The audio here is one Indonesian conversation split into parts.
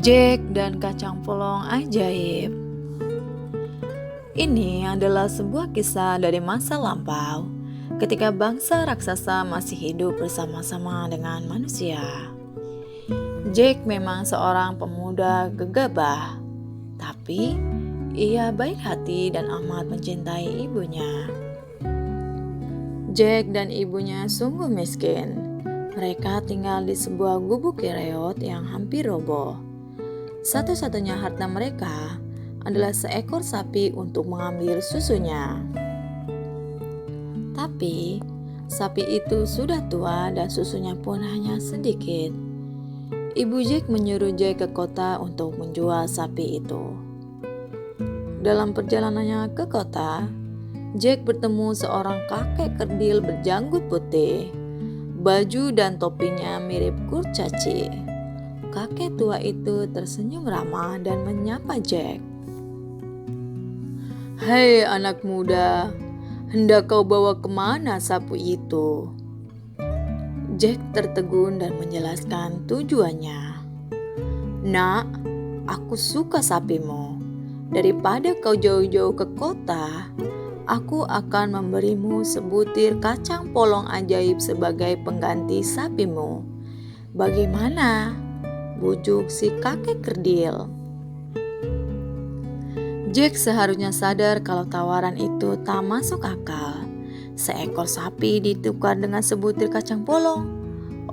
Jack dan kacang polong ajaib. Ini adalah sebuah kisah dari masa lampau, ketika bangsa raksasa masih hidup bersama-sama dengan manusia. Jack memang seorang pemuda gegabah, tapi ia baik hati dan amat mencintai ibunya. Jack dan ibunya sungguh miskin. Mereka tinggal di sebuah gubuk reot yang hampir roboh. Satu-satunya harta mereka adalah seekor sapi untuk mengambil susunya. Tapi sapi itu sudah tua dan susunya pun hanya sedikit. Ibu Jack menyuruh Jack ke kota untuk menjual sapi itu. Dalam perjalanannya ke kota, Jack bertemu seorang kakek kerdil berjanggut putih. Baju dan topinya mirip kurcaci. Kakek tua itu tersenyum ramah dan menyapa Jack. "Hei anak muda, hendak kau bawa kemana sapu itu?" Jack tertegun dan menjelaskan tujuannya. "Nak, aku suka sapimu. Daripada kau jauh-jauh ke kota, aku akan memberimu sebutir kacang polong ajaib sebagai pengganti sapimu. Bagaimana?" bujuk si kakek kerdil. Jack seharusnya sadar kalau tawaran itu tak masuk akal. Seekor sapi ditukar dengan sebutir kacang polong.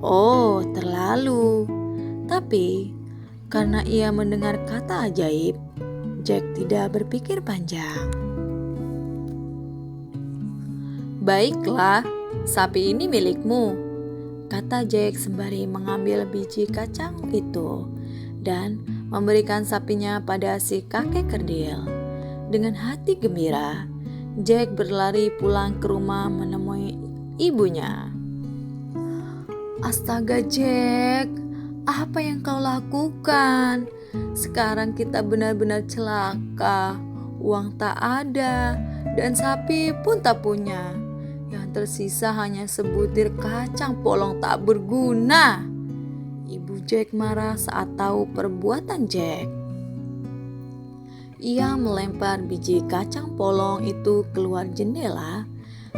Oh, terlalu. Tapi karena ia mendengar kata ajaib, Jack tidak berpikir panjang. "Baiklah, sapi ini milikmu," kata Jack sembari mengambil biji kacang itu dan memberikan sapinya pada si kakek kerdil. Dengan hati gembira, Jack berlari pulang ke rumah menemui ibunya. "Astaga Jack, apa yang kau lakukan? Sekarang kita benar-benar celaka. Uang tak ada dan sapi pun tak punya. Yang tersisa hanya sebutir kacang polong tak berguna." Ibu Jack marah saat tahu perbuatan Jack. Ia melempar biji kacang polong itu keluar jendela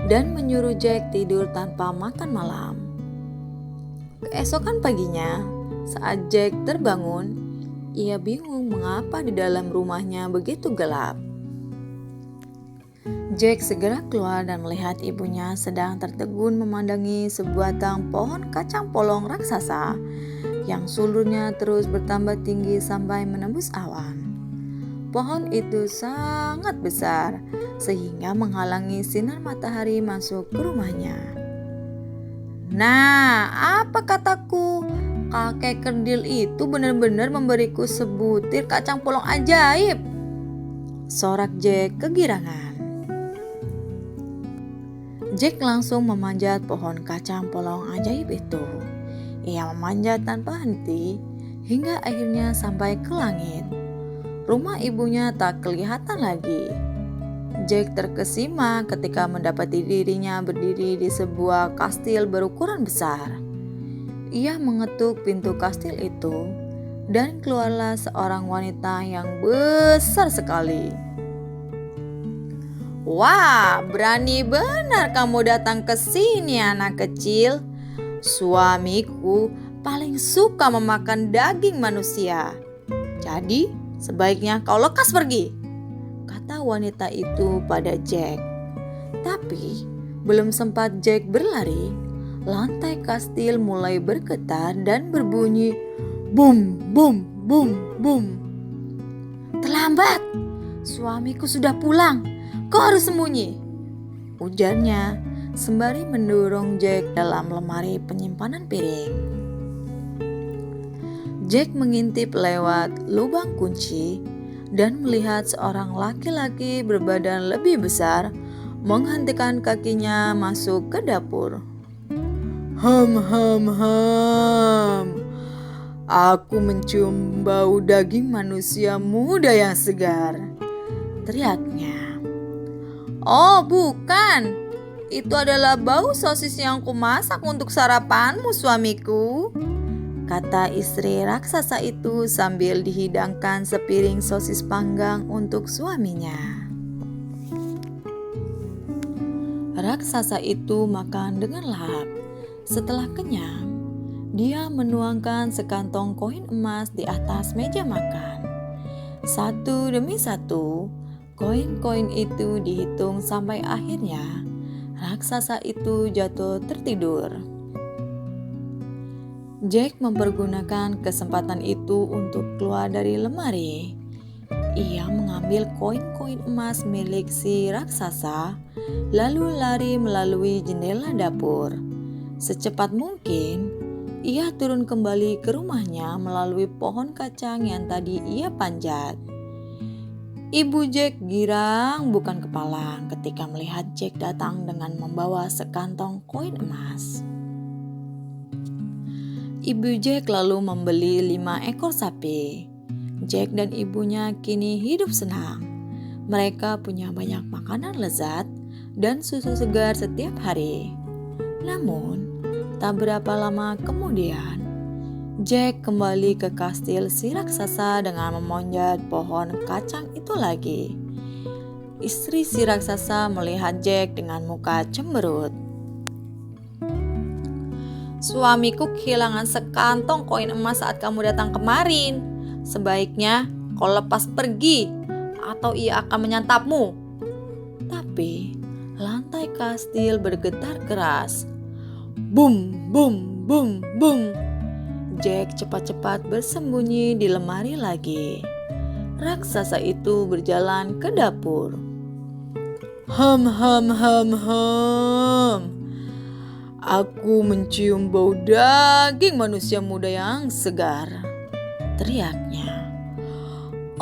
dan menyuruh Jack tidur tanpa makan malam. Keesokan paginya, saat Jack terbangun, ia bingung mengapa di dalam rumahnya begitu gelap. Jack segera keluar dan melihat ibunya sedang tertegun memandangi sebatang pohon kacang polong raksasa yang sulurnya terus bertambah tinggi sampai menembus awan. Pohon itu sangat besar sehingga menghalangi sinar matahari masuk ke rumahnya. "Nah, apa kataku? Kakek kerdil itu benar-benar memberiku sebutir kacang polong ajaib," sorak Jack kegirangan. Jack langsung memanjat pohon kacang polong ajaib itu. Ia memanjat tanpa henti hingga akhirnya sampai ke langit. Rumah ibunya tak kelihatan lagi. Jack terkesima ketika mendapati dirinya berdiri di sebuah kastil berukuran besar. Ia mengetuk pintu kastil itu dan keluarlah seorang wanita yang besar sekali. "Wah, berani benar kamu datang ke sini, anak kecil. Suamiku paling suka memakan daging manusia. Jadi, sebaiknya kau lekas pergi," kata wanita itu pada Jack. Tapi, belum sempat Jack berlari, lantai kastil mulai bergetar dan berbunyi bum, bum, bum, bum. "Terlambat, suamiku sudah pulang. Kau harus sembunyi," ujarnya sembari mendorong Jack dalam lemari penyimpanan piring. Jack mengintip lewat lubang kunci dan melihat seorang laki-laki berbadan lebih besar menghentikan kakinya masuk ke dapur. "Ham, ham, ham. Aku mencium bau daging manusia muda yang segar," teriaknya. "Oh, bukan. Itu adalah bau sosis yang kumasak untuk sarapanmu, suamiku," kata istri raksasa itu sambil dihidangkan sepiring sosis panggang untuk suaminya. Raksasa itu makan dengan lahap. Setelah kenyang, dia menuangkan sekantong koin emas di atas meja makan. Satu demi satu, koin-koin itu dihitung sampai akhirnya raksasa itu jatuh tertidur. Jack mempergunakan kesempatan itu untuk keluar dari lemari. Ia mengambil koin-koin emas milik si raksasa, lalu lari melalui jendela dapur. Secepat mungkin, ia turun kembali ke rumahnya melalui pohon kacang yang tadi ia panjat. Ibu Jack girang bukan kepalang ketika melihat Jack datang dengan membawa sekantong koin emas. Ibu Jack lalu membeli 5 ekor sapi. Jack dan ibunya kini hidup senang. Mereka punya banyak makanan lezat dan susu segar setiap hari. Namun, tak berapa lama kemudian, Jack kembali ke kastil si raksasa dengan memanjat pohon kacang itu lagi. Istri si raksasa melihat Jack dengan muka cemberut. "Suamiku kehilangan sekantong koin emas saat kamu datang kemarin. Sebaiknya kau lepas pergi atau ia akan menyantapmu." Tapi lantai kastil bergetar keras. Bum, bum, bum, bum. Jack cepat-cepat bersembunyi di lemari lagi. Raksasa itu berjalan ke dapur. "Ham, ham, ham, ham. Aku mencium bau daging manusia muda yang segar," teriaknya.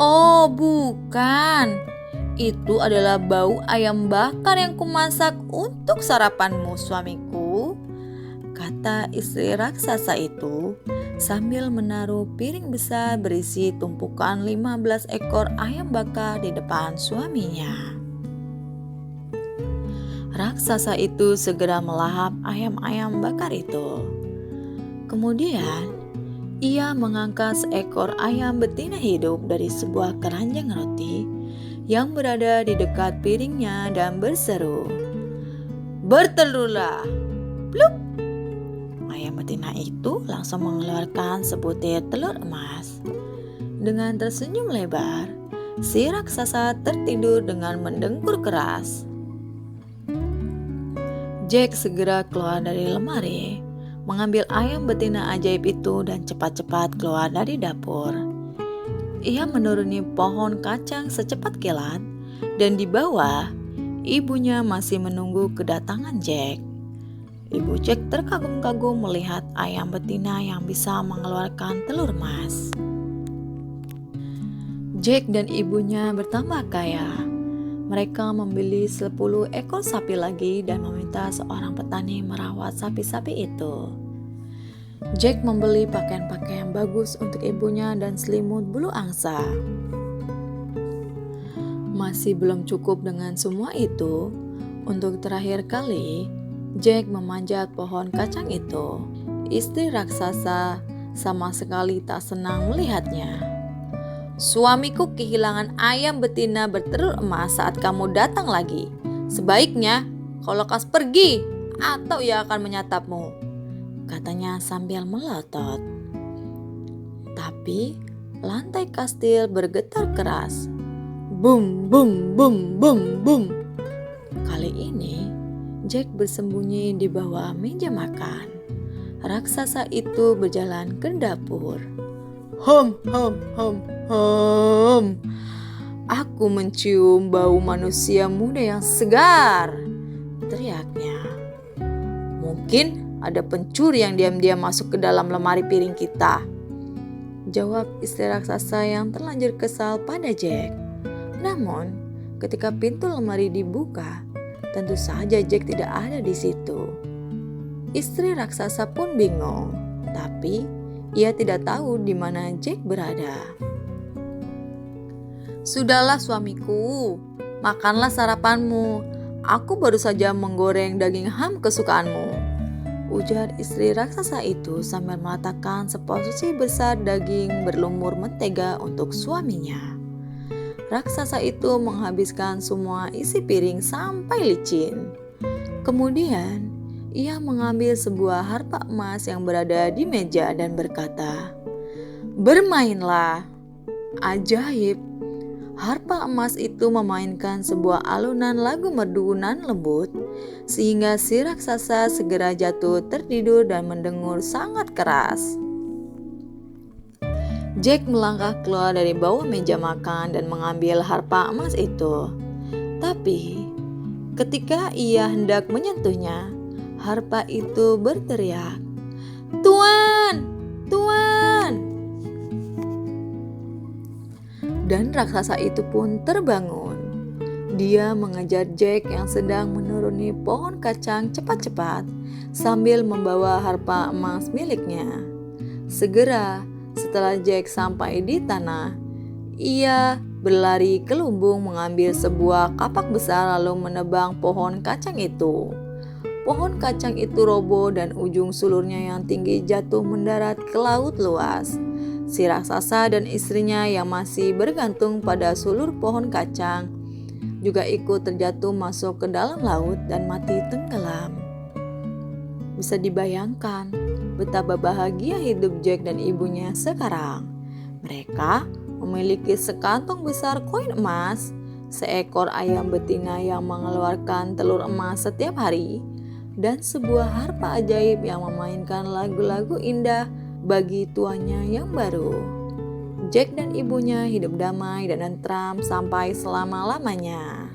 "Oh bukan, itu adalah bau ayam bakar yang kumasak untuk sarapanmu, suamiku," kata istri raksasa itu sambil menaruh piring besar berisi tumpukan 15 ekor ayam bakar di depan suaminya. Raksasa itu segera melahap ayam-ayam bakar itu. Kemudian, ia mengangkat seekor ayam betina hidup dari sebuah keranjang roti yang berada di dekat piringnya dan berseru, "Bertelurlah!" Plup! Ayam betina itu langsung mengeluarkan sebutir telur emas. Dengan tersenyum lebar, si raksasa tertidur dengan mendengkur keras. Jack segera keluar dari lemari, mengambil ayam betina ajaib itu dan cepat-cepat keluar dari dapur. Ia menuruni pohon kacang secepat kilat, dan di bawah, ibunya masih menunggu kedatangan Jack. Ibu Jack terkagum-kagum melihat ayam betina yang bisa mengeluarkan telur emas. Jack dan ibunya bertambah kaya. Mereka membeli 10 ekor sapi lagi dan meminta seorang petani merawat sapi-sapi itu. Jack membeli pakaian-pakaian bagus untuk ibunya dan selimut bulu angsa. Masih belum cukup dengan semua itu. Untuk terakhir kali, Jack memanjat pohon kacang itu. Istri raksasa sama sekali tak senang melihatnya. "Suamiku kehilangan ayam betina bertelur emas saat kamu datang lagi. Sebaiknya kau lekas pergi atau ia akan menyantapmu," katanya sambil melotot. Tapi lantai kastil bergetar keras. Bum, bum, bum, bum, bum. Kali ini Jack bersembunyi di bawah meja makan. Raksasa itu berjalan ke dapur. "Hom, hom, hom, hom. Aku mencium bau manusia muda yang segar," teriaknya. "Mungkin ada pencuri yang diam-diam masuk ke dalam lemari piring kita," jawab istri raksasa yang terlanjur kesal pada Jack. Namun, ketika pintu lemari dibuka, tentu saja Jack tidak ada di situ. Istri raksasa pun bingung, tapi ia tidak tahu di mana Jack berada. "Sudahlah suamiku, makanlah sarapanmu. Aku baru saja menggoreng daging ham kesukaanmu," ujar istri raksasa itu sambil meletakkan seporsi besar daging berlumur mentega untuk suaminya. Raksasa itu menghabiskan semua isi piring sampai licin. Kemudian, ia mengambil sebuah harpa emas yang berada di meja dan berkata, "Bermainlah." Ajaib, harpa emas itu memainkan sebuah alunan lagu merdu nan lembut, sehingga si raksasa segera jatuh tertidur dan mendengur sangat keras. Jack melangkah keluar dari bawah meja makan dan mengambil harpa emas itu. Tapi, ketika ia hendak menyentuhnya, harpa itu berteriak, "Tuan! Tuan!" Dan raksasa itu pun terbangun. Dia mengejar Jack yang sedang menuruni pohon kacang cepat-cepat sambil membawa harpa emas miliknya. Segera setelah Jack sampai di tanah, ia berlari ke lumbung mengambil sebuah kapak besar lalu menebang pohon kacang itu. Pohon kacang itu roboh dan ujung sulurnya yang tinggi jatuh mendarat ke laut luas. Si raksasa dan istrinya yang masih bergantung pada sulur pohon kacang juga ikut terjatuh masuk ke dalam laut dan mati tenggelam. Bisa dibayangkan betapa bahagia hidup Jack dan ibunya sekarang. Mereka memiliki sekantong besar koin emas, seekor ayam betina yang mengeluarkan telur emas setiap hari, dan sebuah harpa ajaib yang memainkan lagu-lagu indah bagi tuannya yang baru. Jack dan ibunya hidup damai dan tentram sampai selama-lamanya.